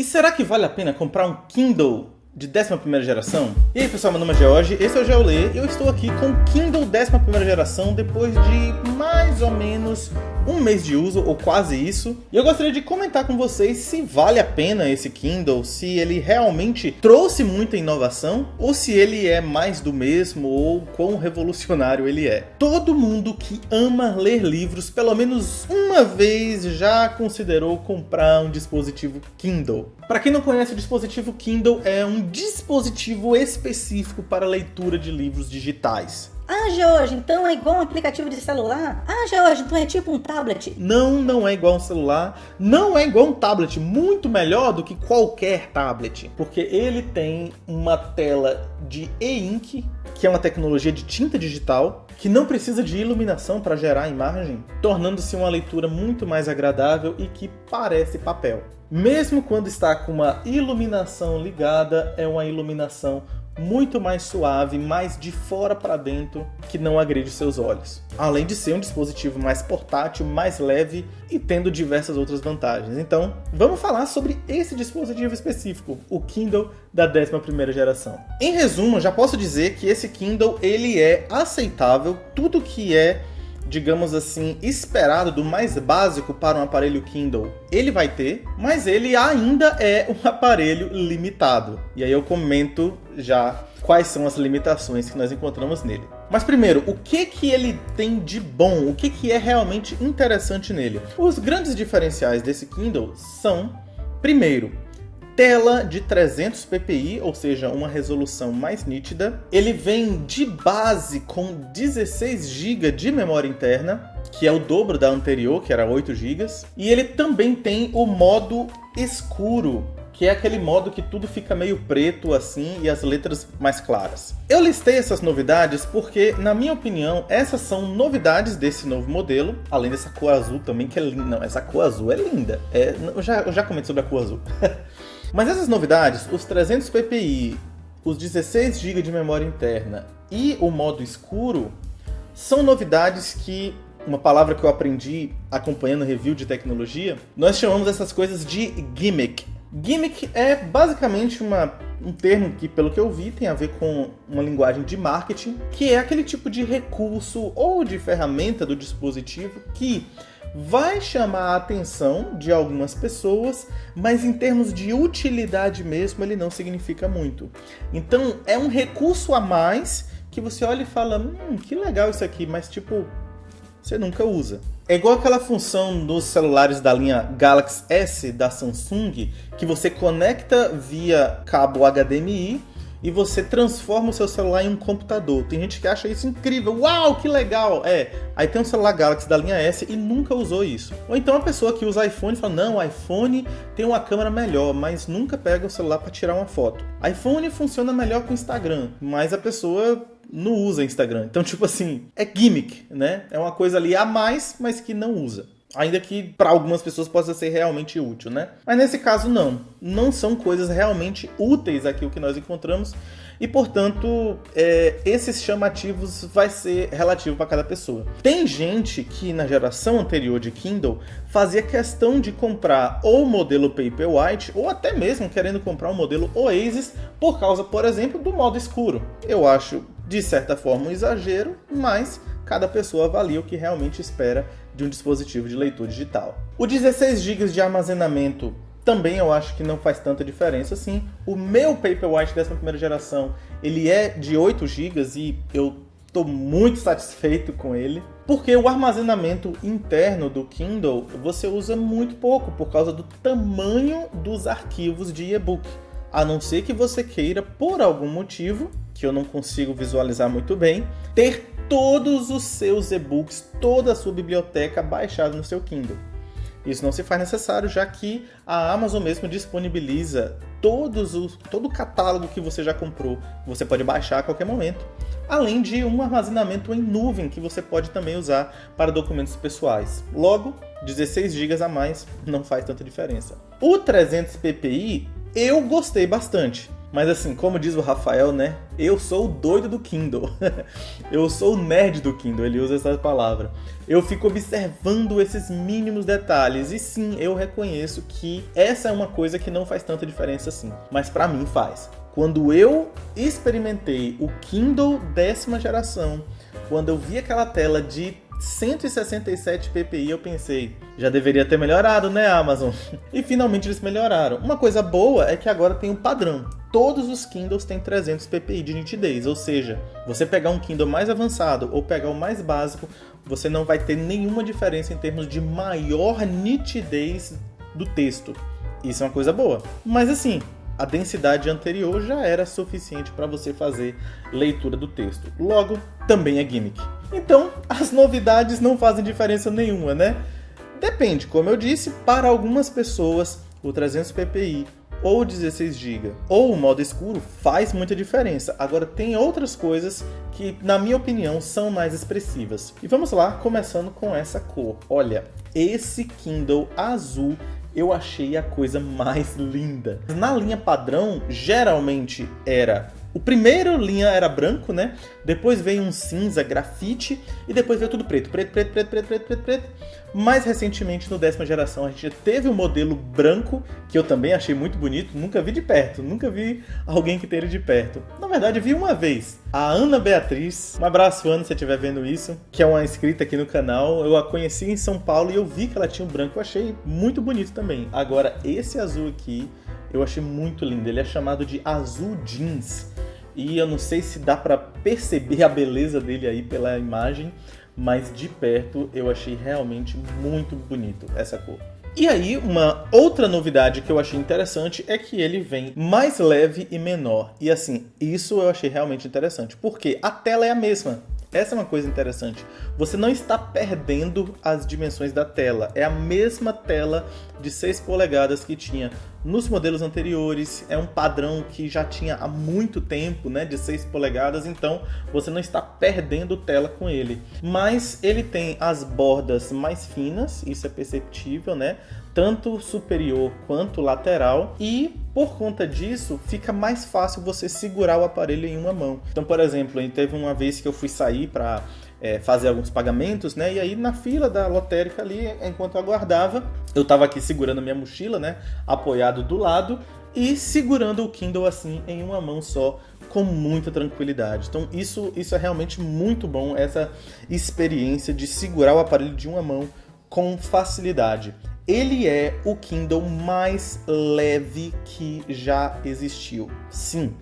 E será que vale a pena comprar um Kindle de 11ª geração? E aí pessoal, meu nome é George, esse é o GeoLê e eu estou aqui com o Kindle 11ª geração depois de mais ou menos um mês de uso, ou quase isso. E eu gostaria de comentar com vocês se vale a pena esse Kindle, se ele realmente trouxe muita inovação, ou se ele é mais do mesmo, ou quão revolucionário ele é. Todo mundo que ama ler livros, pelo menos uma vez, já considerou comprar um dispositivo Kindle. Para quem não conhece, o dispositivo Kindle é um dispositivo específico para leitura de livros digitais. Ah, George, então é igual um aplicativo de celular? Ah, George, então é tipo um tablet? Não é igual um celular, não é igual um tablet, muito melhor do que qualquer tablet, porque ele tem uma tela de e-ink, que é uma tecnologia de tinta digital, que não precisa de iluminação para gerar a imagem, tornando-se uma leitura muito mais agradável e que parece papel. Mesmo quando está com uma iluminação ligada, é uma iluminação muito mais suave, mais de fora para dentro, que não agride seus olhos. Além de ser um dispositivo mais portátil, mais leve e tendo diversas outras vantagens. Então, vamos falar sobre esse dispositivo específico, o Kindle da 11ª geração. Em resumo, já posso dizer que esse Kindle ele é aceitável, tudo que é, digamos assim, esperado do mais básico para um aparelho Kindle, ele vai ter, mas ele ainda é um aparelho limitado. E aí eu comento já quais são as limitações que nós encontramos nele. Mas primeiro, o que ele tem de bom? O que é realmente interessante nele? Os grandes diferenciais desse Kindle são, primeiro, tela de 300 ppi, ou seja, uma resolução mais nítida. Ele vem de base com 16 GB de memória interna, que é o dobro da anterior, que era 8 GB. E ele também tem o modo escuro, que é aquele modo que tudo fica meio preto assim e as letras mais claras. Eu listei essas novidades porque, na minha opinião, essas são novidades desse novo modelo, além dessa cor azul também, que é linda. Não, essa cor azul é linda. Eu já comentei sobre a cor azul. Mas essas novidades, os 300 ppi, os 16 GB de memória interna e o modo escuro, são novidades que, uma palavra que eu aprendi acompanhando review de tecnologia, nós chamamos essas coisas de gimmick. Gimmick é basicamente um termo que, pelo que eu vi, tem a ver com uma linguagem de marketing, que é aquele tipo de recurso ou de ferramenta do dispositivo que vai chamar a atenção de algumas pessoas, mas em termos de utilidade mesmo, ele não significa muito. Então, é um recurso a mais que você olha e fala, que legal isso aqui, mas tipo, você nunca usa. É igual aquela função dos celulares da linha Galaxy S da Samsung, que você conecta via cabo HDMI e você transforma o seu celular em um computador. Tem gente que acha isso incrível. Uau, que legal! Aí tem um celular Galaxy da linha S e nunca usou isso. Ou então a pessoa que usa iPhone fala, não, o iPhone tem uma câmera melhor, mas nunca pega o celular para tirar uma foto. iPhone funciona melhor com o Instagram, mas a pessoa não usa Instagram. Então, tipo assim, é gimmick, né? É uma coisa ali a mais, mas que não usa. Ainda que para algumas pessoas possa ser realmente útil, né? Mas nesse caso não são coisas realmente úteis aqui o que nós encontramos e, portanto, esses chamativos vai ser relativo para cada pessoa. Tem gente que na geração anterior de Kindle fazia questão de comprar ou o modelo Paperwhite ou até mesmo querendo comprar o modelo Oasis por causa, por exemplo, do modo escuro. Eu acho, de certa forma, um exagero, mas cada pessoa avalia o que realmente espera de um dispositivo de leitura digital. O 16 GB de armazenamento também eu acho que não faz tanta diferença assim. O meu Paperwhite 11ª geração, ele é de 8 GB e eu estou muito satisfeito com ele, porque o armazenamento interno do Kindle você usa muito pouco por causa do tamanho dos arquivos de e-book. A não ser que você queira, por algum motivo, que eu não consigo visualizar muito bem, ter todos os seus e-books, toda a sua biblioteca baixada no seu Kindle. Isso não se faz necessário, já que a Amazon mesmo disponibiliza todo o catálogo que você já comprou, você pode baixar a qualquer momento, além de um armazenamento em nuvem que você pode também usar para documentos pessoais. Logo, 16 GB a mais não faz tanta diferença. O 300 ppi eu gostei bastante. Mas assim, como diz o Rafael, né? Eu sou o doido do Kindle. Eu sou o nerd do Kindle, ele usa essa palavra. Eu fico observando esses mínimos detalhes. E sim, eu reconheço que essa é uma coisa que não faz tanta diferença assim. Mas pra mim faz. Quando eu experimentei o Kindle 10ª geração, quando eu vi aquela tela de 167 ppi, eu pensei, já deveria ter melhorado, né, Amazon? E finalmente eles melhoraram. Uma coisa boa é que agora tem um padrão. Todos os Kindles têm 300 ppi de nitidez, ou seja, você pegar um Kindle mais avançado ou pegar o mais básico, você não vai ter nenhuma diferença em termos de maior nitidez do texto. Isso é uma coisa boa. Mas assim, a densidade anterior já era suficiente para você fazer leitura do texto. Logo, também é gimmick. Então, as novidades não fazem diferença nenhuma, né? Depende, como eu disse, para algumas pessoas, o 300 ppi ou 16 GB ou o modo escuro faz muita diferença. Agora, tem outras coisas que, na minha opinião, são mais expressivas. E vamos lá, começando com essa cor. Olha, esse Kindle azul eu achei a coisa mais linda. Na linha padrão, geralmente era... O primeiro linha era branco, né? Depois veio um cinza, grafite, e depois veio tudo preto. Preto. Mais recentemente, no 10ª geração, a gente teve um modelo branco, que eu também achei muito bonito. Nunca vi de perto, nunca vi alguém que tenha ele de perto. Na verdade, vi uma vez. A Ana Beatriz, um abraço, Ana, se você estiver vendo isso, que é uma inscrita aqui no canal. Eu a conheci em São Paulo e eu vi que ela tinha um branco. Eu achei muito bonito também. Agora, esse azul aqui, eu achei muito lindo. Ele é chamado de azul jeans. E eu não sei se dá pra perceber a beleza dele aí pela imagem, mas de perto eu achei realmente muito bonito essa cor. E aí, uma outra novidade que eu achei interessante é que ele vem mais leve e menor. E assim, isso eu achei realmente interessante, porque a tela é a mesma. Essa é uma coisa interessante. Você não está perdendo as dimensões da tela. É a mesma tela de 6 polegadas que tinha nos modelos anteriores. É um padrão que já tinha há muito tempo, né, de 6 polegadas. Então, você não está perdendo tela com ele. Mas ele tem as bordas mais finas, isso é perceptível, né? Tanto superior quanto lateral, e por conta disso fica mais fácil você segurar o aparelho em uma mão. Então, por exemplo, teve uma vez que eu fui sair para fazer alguns pagamentos, né? E aí na fila da lotérica ali, enquanto eu aguardava, eu estava aqui segurando minha mochila, né? Apoiado do lado e segurando o Kindle assim em uma mão só, com muita tranquilidade. Então isso é realmente muito bom, essa experiência de segurar o aparelho de uma mão com facilidade. Ele é o Kindle mais leve que já existiu. Sim,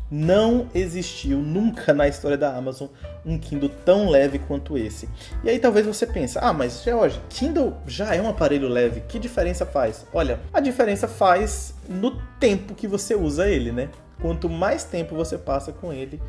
não existiu nunca na história da Amazon um Kindle tão leve quanto esse. E aí talvez você pense, mas George, Kindle já é um aparelho leve, que diferença faz? Olha, a diferença faz no tempo que você usa ele, né? Quanto mais tempo você passa com ele,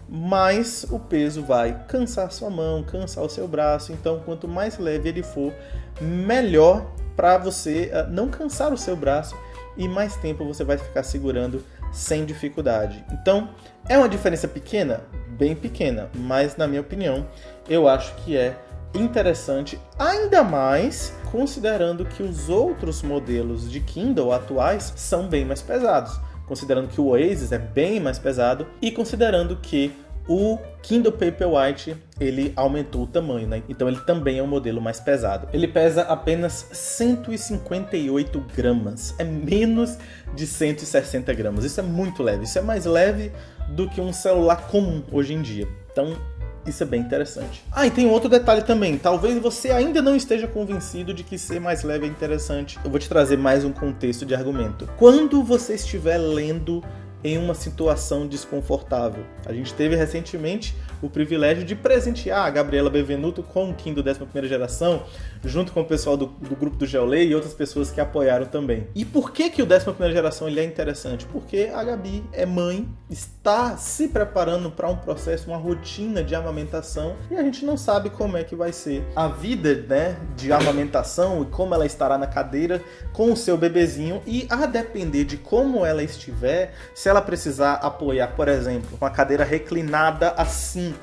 mais o peso vai cansar sua mão, cansar o seu braço. Então, quanto mais leve ele for, melhor para você não cansar o seu braço e mais tempo você vai ficar segurando sem dificuldade. Então, é uma diferença pequena? Bem pequena, mas na minha opinião, eu acho que é interessante, ainda mais considerando que os outros modelos de Kindle atuais são bem mais pesados. Considerando que o Oasis é bem mais pesado e considerando que o Kindle Paperwhite, ele aumentou o tamanho, né? Então ele também é um modelo mais pesado. Ele pesa apenas 158 gramas. É menos de 160 gramas. Isso é muito leve. Isso é mais leve do que um celular comum hoje em dia. Então, isso é bem interessante. E tem um outro detalhe também. Talvez você ainda não esteja convencido de que ser mais leve é interessante. Eu vou te trazer mais um contexto de argumento. Quando você estiver lendo em uma situação desconfortável. A gente teve recentemente o privilégio de presentear a Gabriela Bevenuto com o Kindle 11ª geração, junto com o pessoal do grupo do Geolay e outras pessoas que apoiaram também. E por que o 11ª geração ele é interessante? Porque a Gabi é mãe, está se preparando para um processo, uma rotina de amamentação, e a gente não sabe como é que vai ser a vida, né, de amamentação e como ela estará na cadeira com o seu bebezinho, e a depender de como ela estiver, se ela precisar apoiar, por exemplo, com a cadeira reclinada assim,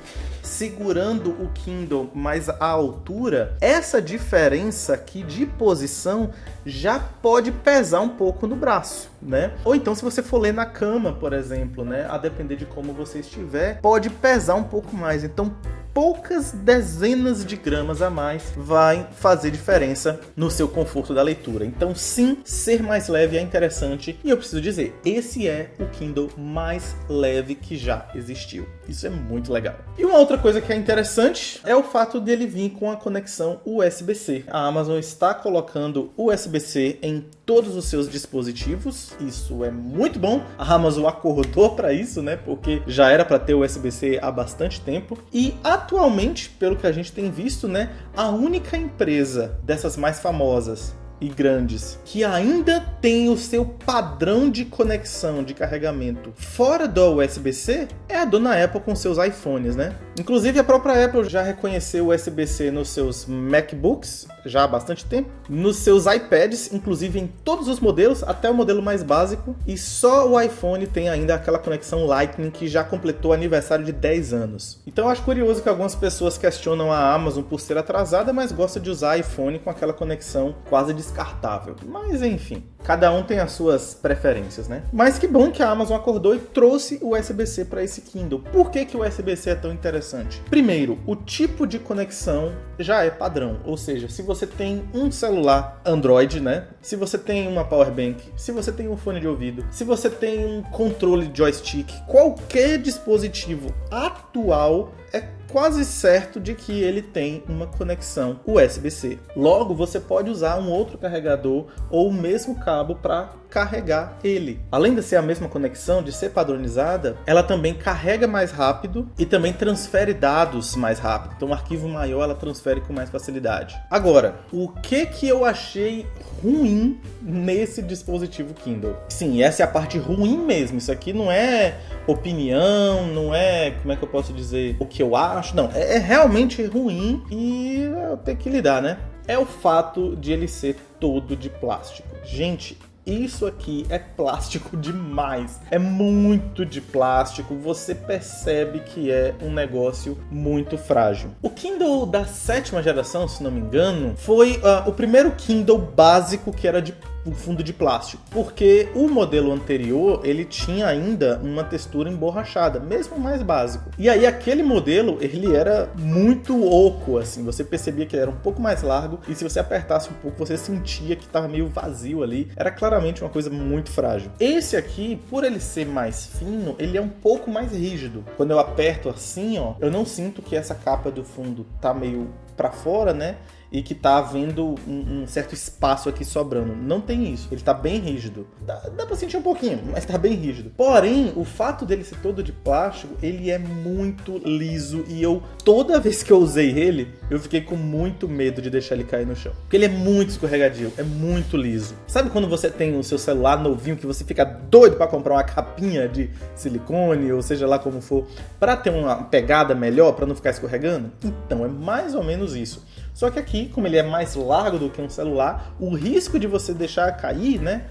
segurando o Kindle mais à altura, essa diferença aqui de posição já pode pesar um pouco no braço, né? Ou então, se você for ler na cama, por exemplo, né? A depender de como você estiver, pode pesar um pouco mais. Então, poucas dezenas de gramas a mais vai fazer diferença no seu conforto da leitura. Então, sim, ser mais leve é interessante. E eu preciso dizer, esse é o Kindle mais leve que já existiu. Isso é muito legal. E uma outra coisa que é interessante é o fato dele vir com a conexão USB-C. A Amazon está colocando USB-C em todos os seus dispositivos. Isso é muito bom. A Amazon acordou para isso, né? Porque já era para ter USB-C há bastante tempo. E atualmente, pelo que a gente tem visto, né, a única empresa dessas mais famosas e grandes que ainda tem o seu padrão de conexão de carregamento fora do USB-C é a dona Apple com seus iPhones, né? Inclusive a própria Apple já reconheceu o USB-C nos seus MacBooks já há bastante tempo, nos seus iPads, inclusive em todos os modelos, até o modelo mais básico, e só o iPhone tem ainda aquela conexão Lightning que já completou aniversário de 10 anos. Então eu acho curioso que algumas pessoas questionam a Amazon por ser atrasada, mas gostam de usar iPhone com aquela conexão quase descartável. Mas enfim, cada um tem as suas preferências, né? Mas que bom que a Amazon acordou e trouxe o USB-C para esse Kindle. Por que o USB-C é tão interessante? Primeiro, o tipo de conexão já é padrão, ou seja, se você tem um celular Android, né? Se você tem uma power bank, se você tem um fone de ouvido, se você tem um controle de joystick, qualquer dispositivo atual é quase certo de que ele tem uma conexão USB-C. Logo, você pode usar um outro carregador ou o mesmo cabo para carregar ele. Além de ser a mesma conexão, de ser padronizada, ela também carrega mais rápido e também transfere dados mais rápido. Então, um arquivo maior ela transfere com mais facilidade. Agora, o que eu achei ruim nesse dispositivo Kindle? Sim, essa é a parte ruim mesmo. Isso aqui não é opinião, não é, como é que eu posso dizer, o que eu acho. Não, é realmente ruim e eu tenho que lidar, né? É o fato de ele ser todo de plástico. Gente, isso aqui é plástico demais. É muito de plástico. Você percebe que é um negócio muito frágil. O Kindle da 7ª geração, se não me engano, foi o primeiro Kindle básico que era de fundo de plástico, porque o modelo anterior ele tinha ainda uma textura emborrachada, mesmo mais básico. E aí aquele modelo ele era muito oco, assim, você percebia que ele era um pouco mais largo e se você apertasse um pouco você sentia que estava meio vazio ali. Era claramente uma coisa muito frágil. Esse aqui, por ele ser mais fino, ele é um pouco mais rígido. Quando eu aperto assim, ó, eu não sinto que essa capa do fundo tá meio para fora, né? E que tá havendo um certo espaço aqui sobrando. Não tem isso. Ele tá bem rígido. Dá pra sentir um pouquinho, mas tá bem rígido. Porém, o fato dele ser todo de plástico, ele é muito liso. E toda vez que eu usei ele, eu fiquei com muito medo de deixar ele cair no chão. Porque ele é muito escorregadio, é muito liso. Sabe quando você tem o seu celular novinho, que você fica doido pra comprar uma capinha de silicone, ou seja lá como for, pra ter uma pegada melhor, pra não ficar escorregando? Então, é mais ou menos isso. Só que aqui, como ele é mais largo do que um celular, o risco de você deixar cair, né,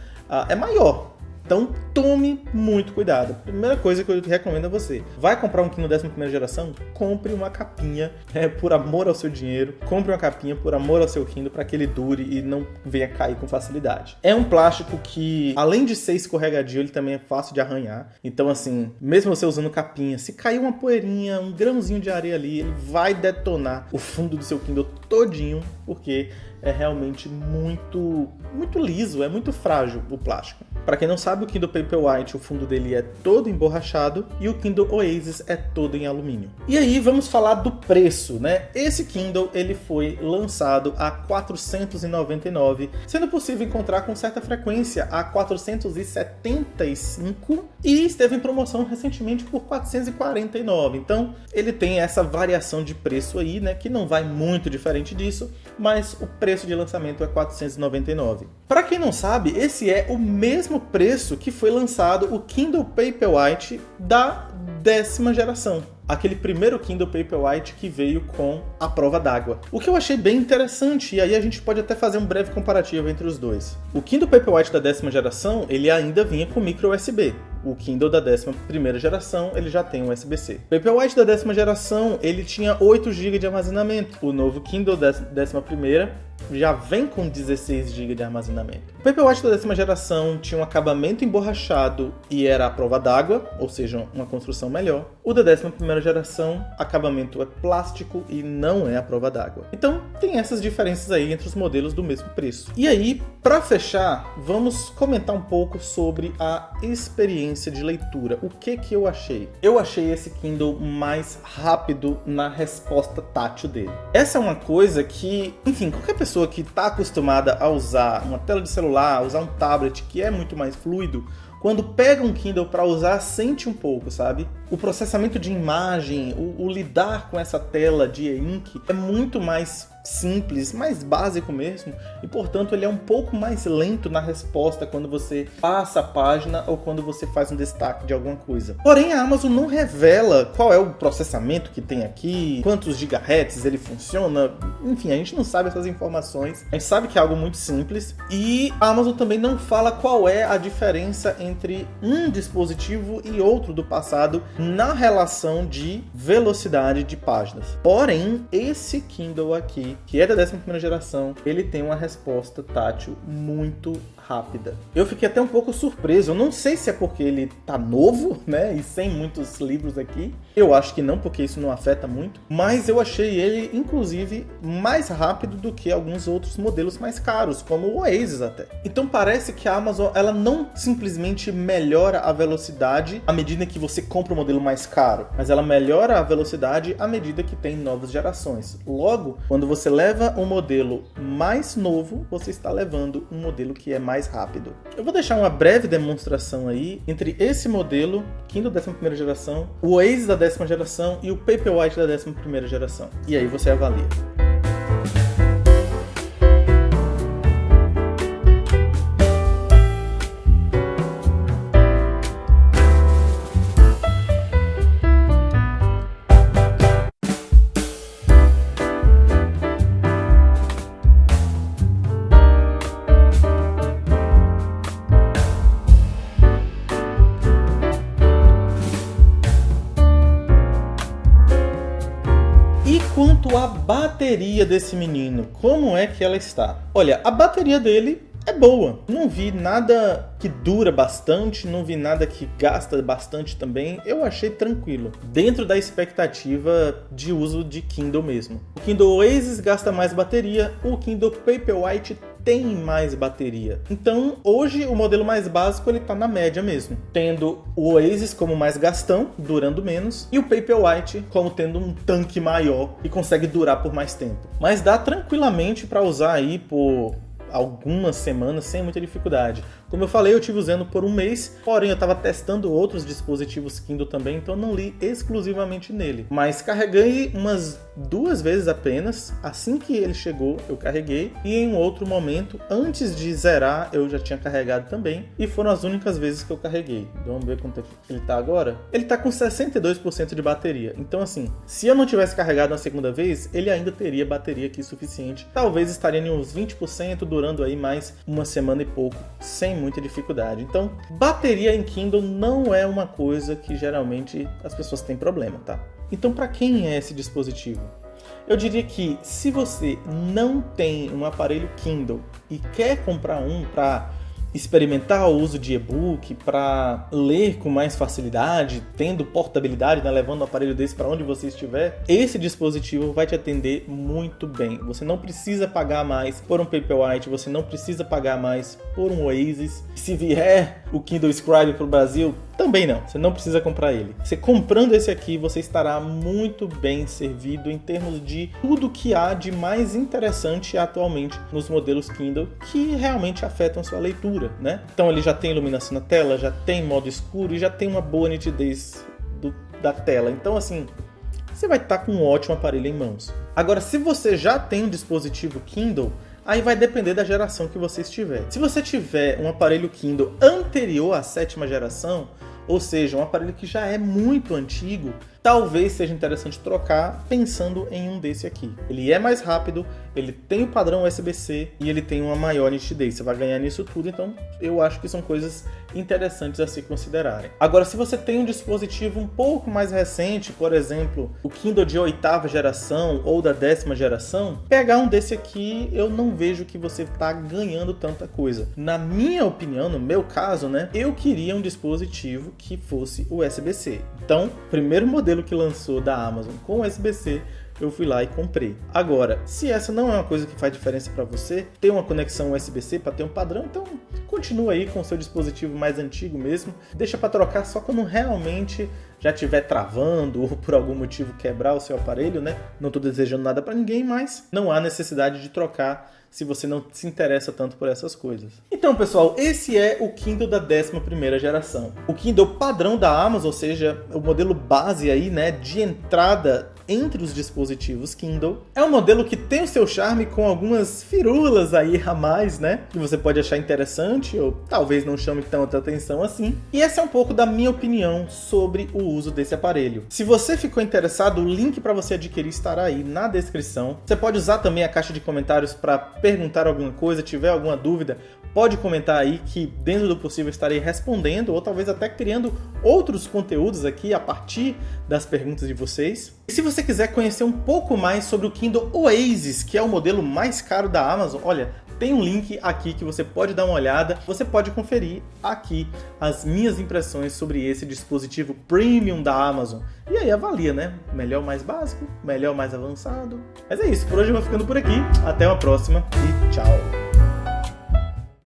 é maior. Então tome muito cuidado. Primeira coisa que eu recomendo a você: vai comprar um Kindle 11ª geração? Compre uma capinha, por amor ao seu dinheiro. Compre uma capinha por amor ao seu Kindle para que ele dure e não venha cair com facilidade. É um plástico que, além de ser escorregadio, ele também é fácil de arranhar. Então assim, mesmo você usando capinha, se cair uma poeirinha, um grãozinho de areia ali, ele vai detonar o fundo do seu Kindle todinho, porque é realmente muito liso, é muito frágil o plástico. Para quem não sabe, o Kindle Paperwhite, o fundo dele é todo emborrachado e o Kindle Oasis é todo em alumínio. E aí vamos falar do preço, né? Esse Kindle ele foi lançado a R$ 499, sendo possível encontrar com certa frequência a R$ 475 e esteve em promoção recentemente por R$ 449. Então ele tem essa variação de preço aí, né? Que não vai muito diferente disso, mas o preço de lançamento é R$ 499. Para quem não sabe, esse é o mesmo preço que foi lançado o Kindle Paperwhite da 10ª geração. Aquele primeiro Kindle Paperwhite que veio com a prova d'água. O que eu achei bem interessante, e aí a gente pode até fazer um breve comparativo entre os dois. O Kindle Paperwhite da 10ª geração, ele ainda vinha com micro USB. O Kindle da 11ª geração, ele já tem USB-C. O Paperwhite da 10ª geração, ele tinha 8 GB de armazenamento. O novo Kindle da 11ª já vem com 16 GB de armazenamento. O Paperwhite da 10ª geração tinha um acabamento emborrachado e era à prova d'água, ou seja, uma construção melhor. O da 11ª geração, acabamento é plástico e não é à prova d'água. Então, tem essas diferenças aí entre os modelos do mesmo preço. E aí, para fechar, vamos comentar um pouco sobre a experiência de leitura. O que eu achei? Eu achei esse Kindle mais rápido na resposta tátil dele. Essa é uma coisa que, enfim, qualquer pessoa que está acostumada a usar uma tela de celular, a usar um tablet que é muito mais fluido, quando pega um Kindle para usar, sente um pouco, sabe? O processamento de imagem, o lidar com essa tela de e-ink é muito mais simples, mais básico mesmo, e portanto ele é um pouco mais lento na resposta quando você passa a página ou quando você faz um destaque de alguma coisa. Porém, a Amazon não revela qual é o processamento que tem aqui, quantos gigahertz ele funciona, enfim, a gente não sabe essas informações. A gente sabe que é algo muito simples, e a Amazon também não fala qual é a diferença entre um dispositivo e outro do passado na relação de velocidade de páginas. Porém, esse Kindle aqui, que é da 11ª geração, ele tem uma resposta tátil muito rápida. Eu fiquei até um pouco surpreso. Eu não sei se é porque ele tá novo, né, e sem muitos livros aqui. Eu acho que não, porque isso não afeta muito. Mas eu achei ele, inclusive, mais rápido do que alguns outros modelos mais caros, como o Oasis até. Então parece que a Amazon, ela não simplesmente melhora a velocidade à medida que você compra um modelo mais caro, mas ela melhora a velocidade à medida que tem novas gerações. Logo, quando você leva um modelo mais novo, você está levando um modelo que é mais rápido. Eu vou deixar uma breve demonstração aí entre esse modelo, Kindle da 11ª geração, o Oasis da 10ª geração e o Paperwhite da 11ª geração. E aí você avalia. Quanto à bateria desse menino, como é que ela está? Olha, a bateria dele é boa. Não vi nada que dura bastante, não vi nada que gasta bastante também. Eu achei tranquilo, dentro da expectativa de uso de Kindle mesmo. O Kindle Oasis gasta mais bateria, o Kindle Paperwhite tem mais bateria. Então, hoje, o modelo mais básico ele tá na média mesmo, tendo o Oasis como mais gastão, durando menos, e o Paperwhite como tendo um tanque maior e consegue durar por mais tempo. Mas dá tranquilamente para usar aí por algumas semanas sem muita dificuldade. Como eu falei, eu estive usando por um mês, porém eu estava testando outros dispositivos Kindle também, então não li exclusivamente nele. Mas carreguei umas 2 vezes apenas, assim que ele chegou eu carreguei, e em um outro momento, antes de zerar, eu já tinha carregado também, e foram as únicas vezes que eu carreguei. Vamos ver quanto ele está agora? Ele está com 62% de bateria, então assim, se eu não tivesse carregado na segunda vez, ele ainda teria bateria aqui suficiente, talvez estaria em uns 20%, durando aí mais uma semana e pouco, sem muita dificuldade. Então, bateria em Kindle não é uma coisa que geralmente as pessoas têm problema, tá? Então, para quem é esse dispositivo? Eu diria que se você não tem um aparelho Kindle e quer comprar um para experimentar o uso de e-book, para ler com mais facilidade, tendo portabilidade, né, levando o aparelho desse para onde você estiver, esse dispositivo vai te atender muito bem. Você não precisa pagar mais por um Paperwhite, você não precisa pagar mais por um Oasis. Se vier o Kindle Scribe para o Brasil, também não, você não precisa comprar ele. Você comprando esse aqui, você estará muito bem servido em termos de tudo que há de mais interessante atualmente nos modelos Kindle que realmente afetam sua leitura, né? Então ele já tem iluminação na tela, já tem modo escuro e já tem uma boa nitidez da tela. Então assim, você vai estar com um ótimo aparelho em mãos. Agora, se você já tem um dispositivo Kindle, aí vai depender da geração que você estiver. Se você tiver um aparelho Kindle anterior à 7ª geração, ou seja, um aparelho que já é muito antigo, talvez seja interessante trocar pensando em um desse aqui. Ele é mais rápido, ele tem o padrão USB-C e ele tem uma maior nitidez. Você vai ganhar nisso tudo, então eu acho que são coisas interessantes a se considerarem. Agora, se você tem um dispositivo um pouco mais recente, por exemplo, o Kindle de 8ª geração ou da 10ª geração, pegar um desse aqui, eu não vejo que você está ganhando tanta coisa. Na minha opinião, no meu caso, né, eu queria um dispositivo que fosse USB-C. Então, o primeiro modelo que lançou da Amazon com USB-C, eu fui lá e comprei. Agora, se essa não é uma coisa que faz diferença para você, ter uma conexão USB-C para ter um padrão, então continua aí com o seu dispositivo mais antigo mesmo. Deixa para trocar só quando realmente já estiver travando ou por algum motivo quebrar o seu aparelho, né? Não estou desejando nada para ninguém, mas não há necessidade de trocar se você não se interessa tanto por essas coisas. Então, pessoal, esse é o Kindle da 11ª geração. O Kindle padrão da Amazon, ou seja, o modelo base aí, né, de entrada entre os dispositivos Kindle. É um modelo que tem o seu charme com algumas firulas aí a mais, né, que você pode achar interessante ou talvez não chame tanta atenção assim. E essa é um pouco da minha opinião sobre o uso desse aparelho. Se você ficou interessado, o link para você adquirir estará aí na descrição. Você pode usar também a caixa de comentários para perguntar alguma coisa, tiver alguma dúvida, pode comentar aí que dentro do possível estarei respondendo ou talvez até criando outros conteúdos aqui a partir das perguntas de vocês. E se você quiser conhecer um pouco mais sobre o Kindle Oasis, que é o modelo mais caro da Amazon, olha, tem um link aqui que você pode dar uma olhada, você pode conferir aqui as minhas impressões sobre esse dispositivo premium da Amazon. E aí avalia, né? Melhor mais básico, melhor mais avançado. Mas é isso, por hoje eu vou ficando por aqui. Até uma próxima e tchau!